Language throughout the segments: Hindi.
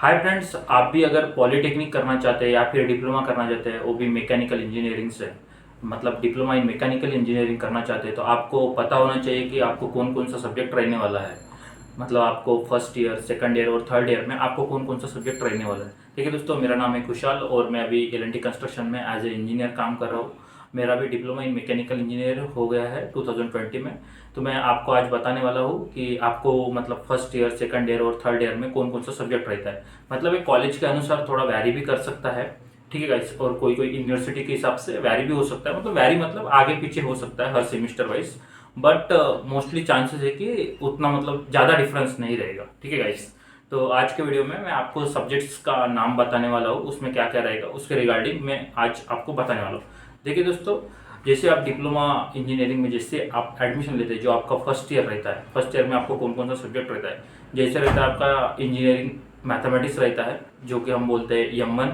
हाय फ्रेंड्स, आप भी अगर पॉलिटेक्निक करना चाहते हैं या फिर डिप्लोमा करना चाहते हैं, वो भी मैकेनिकल इंजीनियरिंग से, मतलब डिप्लोमा इन मैकेनिकल इंजीनियरिंग करना चाहते हैं, तो आपको पता होना चाहिए कि आपको कौन कौन सा सब्जेक्ट रहने वाला है। मतलब आपको फर्स्ट ईयर, सेकंड ईयर और थर्ड ईयर में आपको कौन कौन सा सब्जेक्ट रहने वाला है। ठीक है दोस्तों, मेरा नाम है खुशहाल और मैं अभी L&T कंस्ट्रक्शन में एज ए इंजीनियर काम कर रहा हूँ। मेरा भी डिप्लोमा इन मैकेनिकल इंजीनियर हो गया है 2020 में। तो मैं आपको आज बताने वाला हूँ कि आपको मतलब फर्स्ट ईयर, सेकंड ईयर और थर्ड ईयर में कौन कौन सा सब्जेक्ट रहता है। मतलब एक कॉलेज के अनुसार थोड़ा वैरी भी कर सकता है, ठीक है गाइस, और कोई कोई यूनिवर्सिटी के हिसाब से वैरी भी हो सकता है। मतलब वैरी मतलब आगे पीछे हो सकता है हर semester wise, but mostly chances है कि उतना मतलब ज़्यादा डिफरेंस नहीं रहेगा। ठीक है गाइस, तो आज के वीडियो में मैं आपको सब्जेक्ट्स का नाम बताने वाला हूँ, उसमें क्या क्या रहेगा उसके रिगार्डिंग मैं आज आपको बताने वाला हूँ। देखिए दोस्तों, जैसे आप डिप्लोमा इंजीनियरिंग में जैसे आप एडमिशन लेते हैं, जो आपका फर्स्ट ईयर रहता है, फर्स्ट ईयर में आपको कौन कौन सा सब्जेक्ट रहता है। जैसे रहता है आपका इंजीनियरिंग मैथमेटिक्स रहता है, जो कि हम बोलते हैं M1।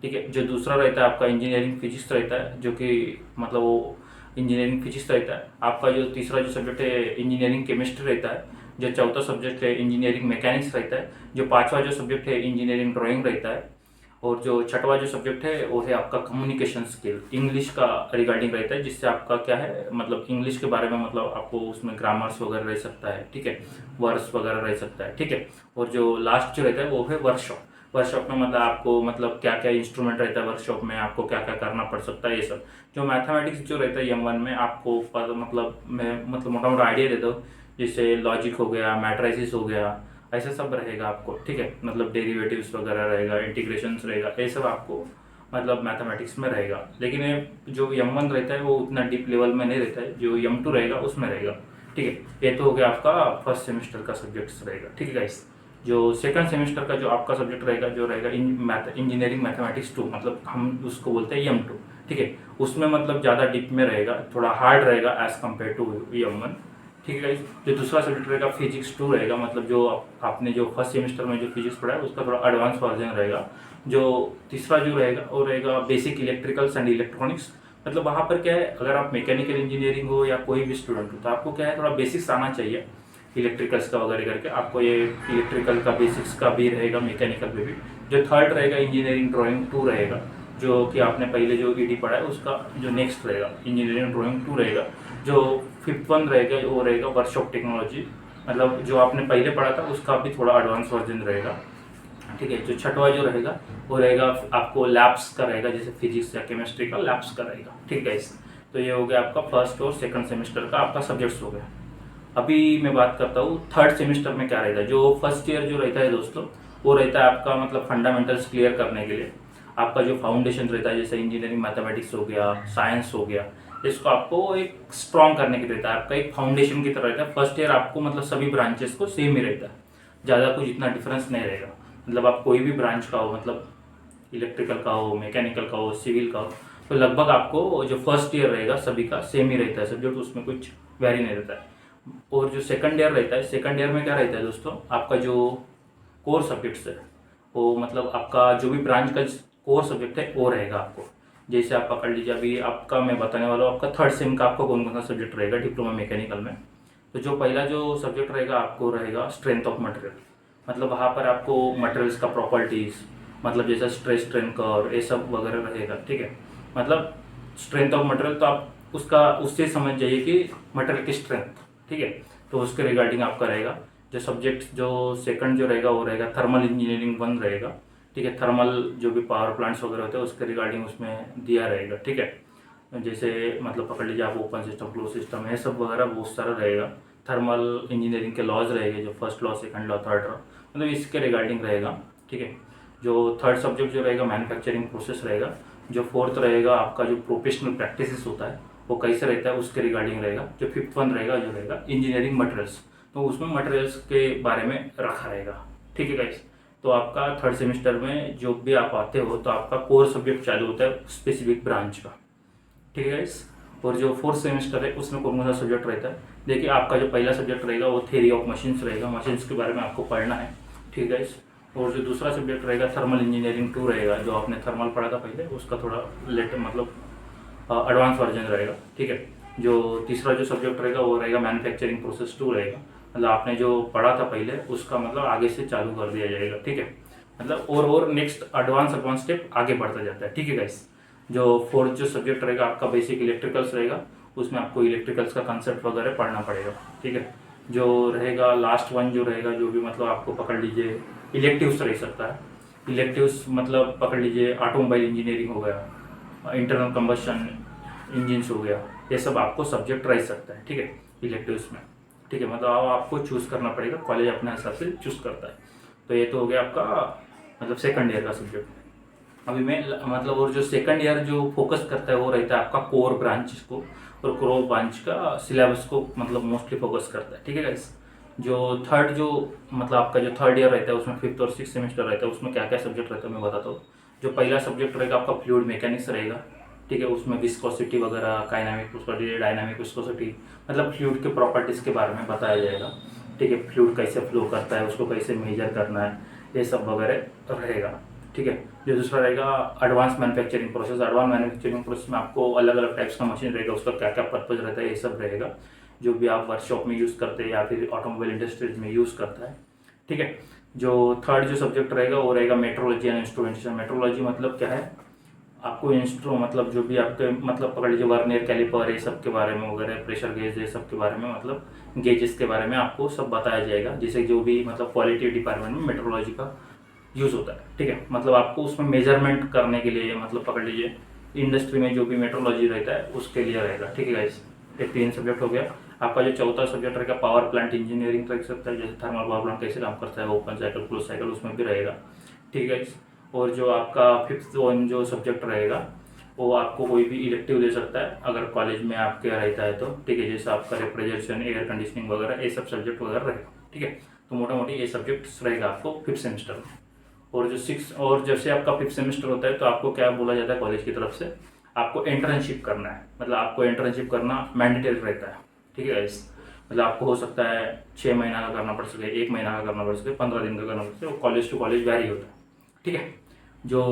ठीक है, जो दूसरा रहता है आपका इंजीनियरिंग फिजिक्स रहता है, जो कि मतलब वो इंजीनियरिंग फिजिक्स रहता है। आपका जो तीसरा जो सब्जेक्ट है इंजीनियरिंग केमिस्ट्री रहता है। जो चौथा सब्जेक्ट है इंजीनियरिंग मैकेनिक्स रहता है। जो पांचवा जो सब्जेक्ट है इंजीनियरिंग ड्राइंग रहता है। और जो छठवा जो सब्जेक्ट है वो है आपका कम्युनिकेशन स्किल, इंग्लिश का रिगार्डिंग रहता है, जिससे आपका क्या है मतलब इंग्लिश के बारे में मतलब आपको उसमें ग्रामर्स वगैरह रह सकता है, ठीक है, वर्ड्स वगैरह रह सकता है, ठीक है। और जो लास्ट जो रहता है वो है वर्कशॉप। वर्कशॉप में मतलब आपको मतलब क्या क्या इंस्ट्रूमेंट रहता है, वर्कशॉप में आपको क्या क्या करना पड़ सकता है, ये सब। जो मैथमेटिक्स जो रहता है M1 में आपको मतलब मैं मतलब मोटा मोटा आइडिया देता हूँ। जैसे लॉजिक हो गया, मैट्रिसेस हो गया, ऐसा सब रहेगा आपको, ठीक है। मतलब डेरिवेटिव्स वगैरह रहेगा, इंटीग्रेशंस रहेगा, ये सब आपको मतलब मैथमेटिक्स में रहेगा। लेकिन ये जो M1 रहता है वो उतना डीप लेवल में नहीं रहता है, जो M2 रहेगा उसमें रहेगा। ठीक है, ये तो हो गया आपका फर्स्ट सेमेस्टर का सब्जेक्ट्स रहेगा। ठीक है गाइस, जो सेकंड सेमेस्टर का जो आपका सब्जेक्ट रहेगा, जो रहेगा इंजीनियरिंग मैथमेटिक्स 2, मतलब हम उसको बोलते हैं M2। ठीक है, उसमें मतलब ज़्यादा डीप में रहेगा, थोड़ा हार्ड रहेगा एज कम्पेयर टू M1। ठीक है गाइस, जो दूसरा सब्जेक्ट रहेगा फिजिक्स 2 रहेगा, मतलब जो आपने जो फर्स्ट सेमेस्टर में जो फिजिक्स पढ़ा है उसका थोड़ा एडवांस वर्जन रहेगा। जो तीसरा जो रहेगा वो रहेगा बेसिक इलेक्ट्रिकल्स एंड इलेक्ट्रॉनिक्स। मतलब वहाँ पर क्या है, अगर आप मैकेनिकल इंजीनियरिंग हो या कोई भी स्टूडेंट हो, तो आपको क्या है थोड़ा बेसिक्स आना चाहिए इलेक्ट्रिकल्स का वगैरह करके। आपको ये इलेक्ट्रिकल का बेसिक्स का भी रहेगा, मैकेनिकल में भी। जो थर्ड रहेगा इंजीनियरिंग ड्राइंग 2 रहेगा, जो कि आपने पहले जो ED पढ़ा है उसका जो नेक्स्ट रहेगा इंजीनियरिंग ड्राइंग 2 रहेगा। जो फिफ्थ वन रहेगा वो रहेगा वर्कशॉप टेक्नोलॉजी, मतलब जो आपने पहले पढ़ा था उसका भी थोड़ा एडवांस वर्जन रहेगा। ठीक है, जो छठवा जो रहेगा वो रहेगा आपको लैब्स का रहेगा, जैसे फिजिक्स या केमिस्ट्री का लैब्स का रहेगा। ठीक है इस, तो ये हो गया आपका फर्स्ट और सेकंड सेमेस्टर का आपका सब्जेक्ट्स हो गया। अभी मैं बात करता हूँ थर्ड सेमेस्टर में क्या रहेगा। जो फर्स्ट ईयर जो रहता है दोस्तों, वो रहता है आपका मतलब फंडामेंटल्स क्लियर करने के लिए। आपका जो फाउंडेशन रहता है, जैसे इंजीनियरिंग मैथमेटिक्स हो गया, साइंस हो गया, इसको आपको एक स्ट्रॉन्ग करने के लिए रहता है, आपका एक फाउंडेशन की तरह रहता है। फर्स्ट ईयर आपको मतलब सभी ब्रांचेस को सेम ही रहता है, ज़्यादा कुछ इतना डिफरेंस नहीं रहेगा। मतलब आप कोई भी ब्रांच का हो, मतलब इलेक्ट्रिकल का हो, मैकेनिकल का हो, सिविल का हो, तो लगभग आपको जो फर्स्ट ईयर रहेगा सभी का सेम ही रहता है सब्जेक्ट, उसमें कुछ वेरी नहीं रहता है। और जो सेकंड ईयर रहता है, सेकंड ईयर में क्या रहता है दोस्तों, आपका जो कोर सब्जेक्ट्स है वो मतलब आपका जो भी ब्रांच का कोर सब्जेक्ट है वो रहेगा आपको। जैसे आप पकड़ लीजिए, अभी आपका मैं बताने वाला हूँ आपका थर्ड सेम का आपको कौन कौन सा सब्जेक्ट रहेगा डिप्लोमा मैकेनिकल में। तो जो पहला जो सब्जेक्ट रहेगा आपको रहेगा स्ट्रेंथ ऑफ मटेरियल। मतलब वहाँ पर आपको मटेरियल्स का प्रॉपर्टीज़, मतलब जैसा स्ट्रेस स्ट्रेन कर्व ये सब वगैरह रहेगा। ठीक है, मतलब स्ट्रेंथ ऑफ मटेरियल तो आप उसका उससे समझ जाइए कि मटेरियल की स्ट्रेंथ। ठीक है, तो उसके रिगार्डिंग आपका रहेगा। जो सब्जेक्ट जो सेकंड जो रहेगा वो रहेगा थर्मल इंजीनियरिंग 1 रहेगा। ठीक है, थर्मल जो भी पावर प्लांट्स वगैरह होते हैं उसके रिगार्डिंग उसमें दिया रहेगा। ठीक है, जैसे मतलब पकड़ लीजिए आप ओपन सिस्टम, क्लोज सिस्टम, ये सब वगैरह बहुत सारा रहेगा। थर्मल इंजीनियरिंग के लॉज रहेंगे, जो first law, second law, third law, मतलब इसके रिगार्डिंग रहेगा। ठीक है, जो थर्ड सब्जेक्ट जो रहेगा मैन्युफैक्चरिंग प्रोसेस रहेगा। जो फोर्थ रहेगा आपका जो प्रोफेशनल प्रैक्टिसेस होता है वो कैसे रहता है उसके रिगार्डिंग रहेगा। जो फिफ्थ वन रहेगा जो रहेगा इंजीनियरिंग मटेरियल्स, तो उसमें मटेरियल्स के बारे में रखा रहेगा। ठीक है गाइस, तो आपका थर्ड सेमेस्टर में जो भी आप आते हो तो आपका कोर सब्जेक्ट चालू होता है स्पेसिफिक ब्रांच का। ठीक है गाइस, और जो फोर्थ सेमेस्टर है उसमें कौन कौन सा सब्जेक्ट रहता है। देखिए, आपका जो पहला सब्जेक्ट रहेगा वो थ्योरी ऑफ मशीन्स रहेगा, मशीन्स के बारे में आपको पढ़ना है। ठीक है गाइस, और जो दूसरा सब्जेक्ट रहेगा थर्मल इंजीनियरिंग 2 रहेगा, जो आपने थर्मल पढ़ा था पहले उसका थोड़ा लेट मतलब एडवांस वर्जन रहेगा। ठीक है, जो तीसरा जो सब्जेक्ट रहेगा वो रहेगा मैन्युफैक्चरिंग प्रोसेस 2 रहेगा, मतलब आपने जो पढ़ा था पहले उसका मतलब आगे से चालू कर दिया जाएगा। ठीक है, मतलब और नेक्स्ट एडवांस स्टेप आगे बढ़ता जाता है। ठीक है गाइस, जो फोर्थ जो सब्जेक्ट रहेगा आपका बेसिक इलेक्ट्रिकल्स रहेगा, उसमें आपको इलेक्ट्रिकल्स का कंसेप्ट वगैरह पढ़ना पड़ेगा। ठीक है, जो रहेगा लास्ट वन जो रहेगा, जो भी मतलब आपको पकड़ लीजिए इलेक्टिव्स रह सकता है। इलेक्टिव्स मतलब पकड़ लीजिए ऑटोमोबाइल इंजीनियरिंग हो गया, इंटरनल कंबशन इंजिन्स हो गया, ये सब आपको सब्जेक्ट रह सकता है। ठीक है, इलेक्टिव्स में। ठीक है, मतलब आपको चूज़ करना पड़ेगा, कॉलेज अपने हिसाब से चूज़ करता है। तो ये तो हो गया आपका मतलब सेकंड ईयर का सब्जेक्ट। अभी मैं मतलब और जो सेकंड ईयर जो फोकस करता है वो रहता है आपका कोर ब्रांच को, और कोर ब्रांच का सिलेबस को मतलब मोस्टली फोकस करता है। ठीक है गाइस, जो थर्ड जो मतलब आपका जो थर्ड ईयर रहता है उसमें 5th और 6th सेमेस्टर रहता है, उसमें क्या क्या सब्जेक्ट रहता है मैं बताता हूँ। जो पहला सब्जेक्ट रहेगा आपका फ्लूइड मैकेनिक्स रहेगा। ठीक है, उसमें विस्कोसिटी वगैरह, काइनेमिक विस्कोसिटी, डायनामिक विस्कोसिटी, मतलब फ्लूइड के प्रॉपर्टीज़ के बारे में बताया जाएगा। ठीक है, फ्लूइड कैसे फ्लो करता है, उसको कैसे मेजर करना है, ये सब वगैरह रहेगा। ठीक है, जो दूसरा रहेगा advance manufacturing process. Advance manufacturing process में आपको अलग अलग टाइप्स का मशीन रहेगा, उसका क्या क्या पर्पज रहता है ये सब रहेगा, जो भी आप वर्कशॉप में यूज़ करते हैं या फिर ऑटोमोबाइल इंडस्ट्रीज में यूज़ करता है। ठीक है, जो थर्ड जो सब्जेक्ट रहेगा वो रहेगा मेट्रोलॉजी एंड इंस्ट्रूमेंटेशन। मेट्रोलॉजी मतलब क्या है, आपको मतलब जो भी आपके मतलब पकड़ लीजिए वर्नियर कैलिपर ये सब के बारे में वगैरह, प्रेशर गेज ये सब के बारे में, मतलब गेजेस के बारे में आपको सब बताया जाएगा, जिसे जो भी मतलब क्वालिटी डिपार्टमेंट में मेट्रोलॉजी का यूज़ होता है। ठीक है, मतलब आपको उसमें मेजरमेंट करने के लिए मतलब पकड़ लीजिए इंडस्ट्री में जो भी मेट्रोलॉजी रहता है उसके लिए रहेगा। ठीक है गाइस, ये 3 सब्जेक्ट हो गया। आपका जो चौथा सब्जेक्ट रहेगा पावर प्लांट इंजीनियरिंग रह सकता है, जैसे थर्मल पावर प्लांट कैसे काम करता है, ओपन साइकिल क्लोज साइकिल, उसमें भी रहेगा। ठीक है गाइस, और जो आपका 5th वन जो सब्जेक्ट रहेगा वो आपको कोई भी इलेक्टिव दे सकता है अगर कॉलेज में आपके रहता है तो। ठीक है, जैसे आपका रेफ्रिजरेशन, एयर कंडीशनिंग वगैरह ये सब सब्जेक्ट वगैरह रहेगा। ठीक है, तो मोटा मोटी ये सब्जेक्ट्स रहेगा आपको 5th सेमेस्टर में। और जो 6 और जैसे आपका 5th सेमेस्टर होता है तो आपको क्या बोला जाता है कॉलेज की तरफ से, आपको इंटर्नशिप करना है, मतलब आपको इंटर्नशिप करना मैंडेटरी रहता है। ठीक है इस मतलब आपको हो सकता है 6 महीना का करना पड़ सके, 1 महीना का करना पड़ सके, 15 दिन का करना पड़ सके, वो कॉलेज टू कॉलेज वैरी होता है। ठीक है, जो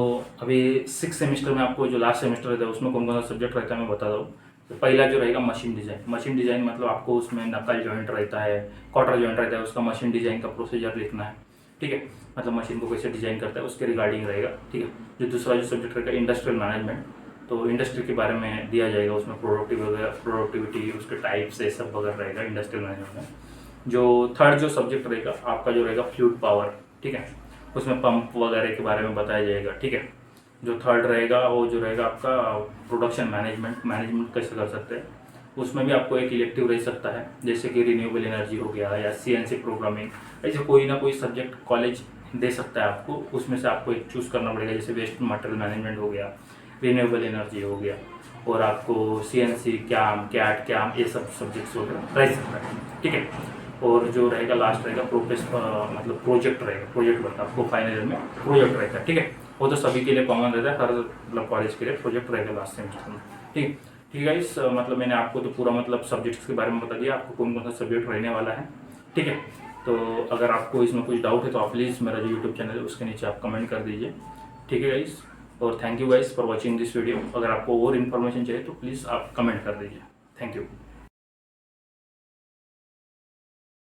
अभी 6th सेमेस्टर में आपको जो लास्ट सेमेस्टर रहता है उसमें कौन कौन सा सब्जेक्ट रहता है मैं बता दूँ। तो पहला जो रहेगा मशीन डिज़ाइन। मशीन डिज़ाइन मतलब आपको उसमें नकल जॉइंट रहता है, क्वार्टर जॉइंट रहता है, उसका मशीन डिज़ाइन का प्रोसीजर लिखना है। ठीक है, मतलब मशीन को कैसे डिज़ाइन करता है उसके रिगार्डिंग रहेगा। ठीक है, जो दूसरा जो सब्जेक्ट रहेगा इंडस्ट्रियल मैनेजमेंट, तो इंडस्ट्री के बारे में दिया जाएगा, उसमें प्रोडक्टिविटी उसके टाइप्स ये सब वगैरह रहेगा इंडस्ट्रियल मैनेजमेंट में। जो थर्ड जो सब्जेक्ट रहेगा आपका जो रहेगा फ्लूइड पावर। ठीक है, उसमें पंप वगैरह के बारे में बताया जाएगा। ठीक है, जो थर्ड रहेगा वो जो रहेगा आपका प्रोडक्शन मैनेजमेंट कैसे कर सकते हैं, उसमें भी आपको एक इलेक्टिव रह सकता है, जैसे कि रिन्यूएबल एनर्जी हो गया या CNC प्रोग्रामिंग, ऐसे कोई ना कोई सब्जेक्ट कॉलेज दे सकता है आपको, उसमें से आपको एक चूज़ करना पड़ेगा। जैसे वेस्ट मटेरियल मैनेजमेंट हो गया, रिन्यूएबल एनर्जी हो गया, और आपको CNC कैम ये सब सब्जेक्ट्स वगैरह रह सकता है। ठीक है, और जो रहेगा लास्ट रहेगा मतलब प्रोजेक्ट रहेगा, प्रोजेक्ट वर्क आपको फाइनल ईयर में प्रोजेक्ट रहता है। ठीक है, वो तो सभी के लिए कॉमन रहता है, हर मतलब कॉलेज के लिए प्रोजेक्ट रहेगा लास्ट सेमेस्टर में। ठीक ठीक है इस मतलब मैंने आपको तो पूरा मतलब सब्जेक्ट्स के बारे में बता दिया, आपको कौन कौन सा सब्जेक्ट रहने वाला है। ठीक है, तो अगर आपको इसमें कुछ डाउट है तो आप प्लीज़ मेरा जो यूट्यूब चैनल है उसके नीचे आप कमेंट कर दीजिए। ठीक है गाइस, और thank you guys for watching this video. अगर आपको और इन्फॉर्मेशन चाहिए तो प्लीज़ आप कमेंट कर दीजिए। Thank you.